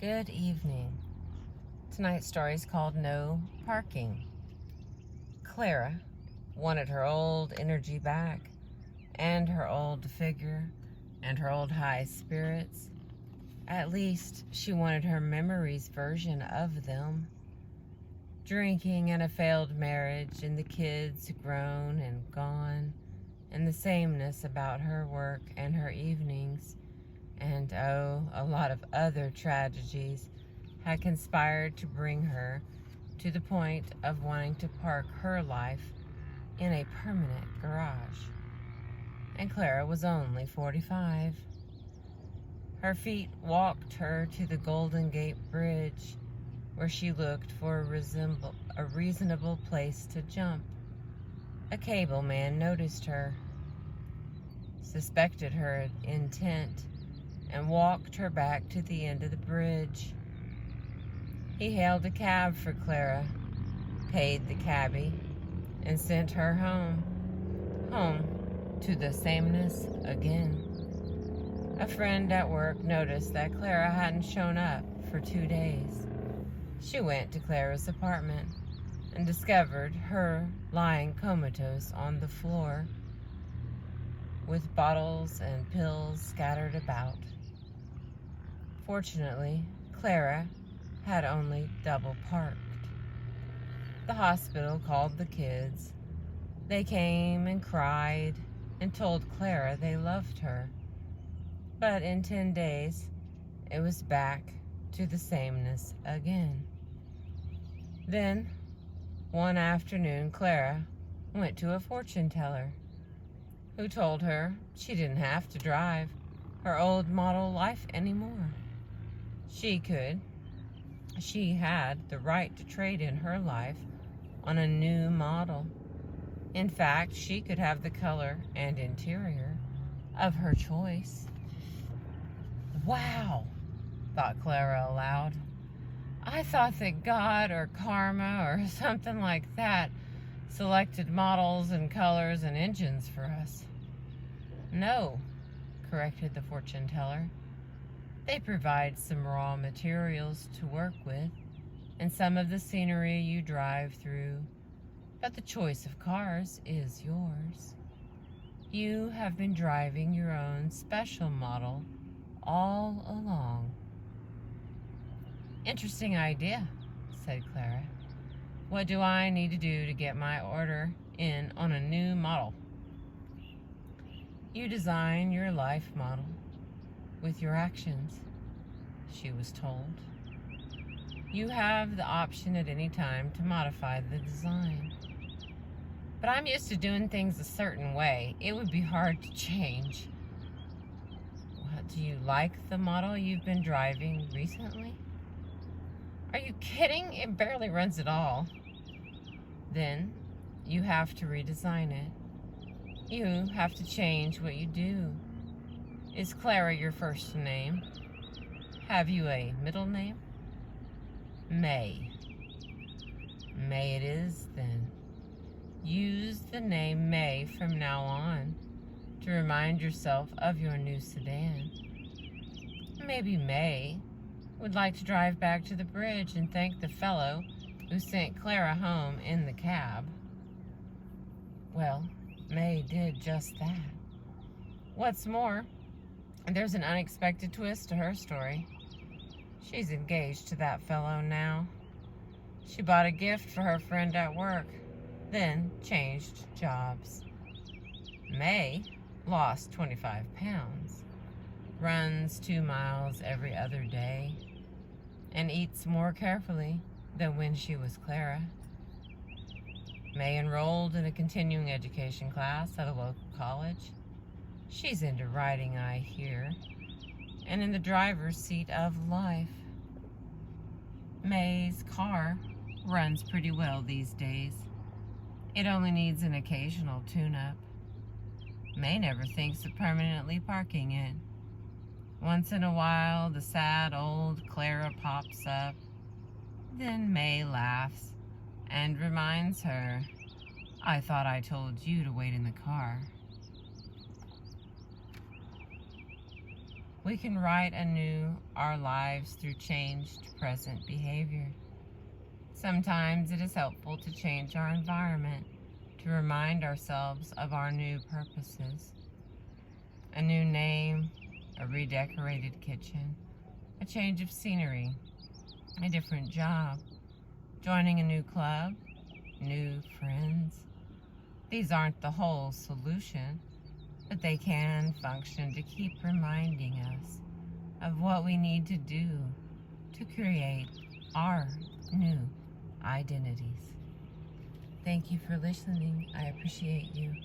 Good evening. Tonight's story is called No Parking. Clara wanted her old energy back, and her old figure, and her old high spirits. At least she wanted her memory's version of them. Drinking and a failed marriage, and the kids grown and gone, and the sameness about her work and her evenings, and a lot of other tragedies had conspired to bring her to the point of wanting to park her life in a permanent garage. And Clara was only 45. Her feet walked her to the Golden Gate Bridge, where she looked for a reasonable place to jump. A cable man noticed her, suspected her intent, and walked her back to the end of the bridge. He hailed a cab for Clara, paid the cabbie, and sent her home to the sameness again. A friend at work noticed that Clara hadn't shown up for 2 days. She went to Clara's apartment and discovered her lying comatose on the floor, with bottles and pills scattered about. Fortunately, Clara had only double parked. The hospital called the kids. They came and cried and told Clara they loved her. But in 10 days, it was back to the sameness again. Then, one afternoon, Clara went to a fortune teller, who told her she didn't have to drive her old model life anymore. She had the right to trade in her life on a new model. In fact, she could have the color and interior of her choice. Wow, thought Clara aloud. I thought that God or karma or something like that selected models and colors and engines for us. No, corrected the fortune teller. They provide some raw materials to work with and some of the scenery you drive through, but the choice of cars is yours. You have been driving your own special model all along. Interesting idea, said Clara. What do I need to do to get my order in on a new model? You design your life model with your actions, she was told. You have the option at any time to modify the design. But I'm used to doing things a certain way. It would be hard to change. What, do you like the model you've been driving recently? Are you kidding? It barely runs at all. Then you have to redesign it. You have to change what you do. Is Clara your first name? Have you a middle name? May. May it is, then. Use the name May from now on to remind yourself of your new sedan. Maybe May would like to drive back to the bridge and thank the fellow who sent Clara home in the cab. Well, May did just that. What's more, there's an unexpected twist to her story. She's engaged to that fellow now. She bought a gift for her friend at work, then changed jobs. May lost 25 pounds, runs 2 miles every other day, and eats more carefully than when she was Clara. May enrolled in a continuing education class at a local college. She's into writing, I hear, and in the driver's seat of life. May's car runs pretty well these days. It only needs an occasional tune-up. May never thinks of permanently parking it. Once in a while, the sad old Clara pops up. Then May laughs and reminds her, I thought I told you to wait in the car. We can write anew our lives through changed present behavior. Sometimes it is helpful to change our environment to remind ourselves of our new purposes. A new name, a redecorated kitchen, a change of scenery, a different job, joining a new club, new friends. These aren't the whole solution, but they can function to keep reminding us of what we need to do to create our new identities. Thank you for listening. I appreciate you.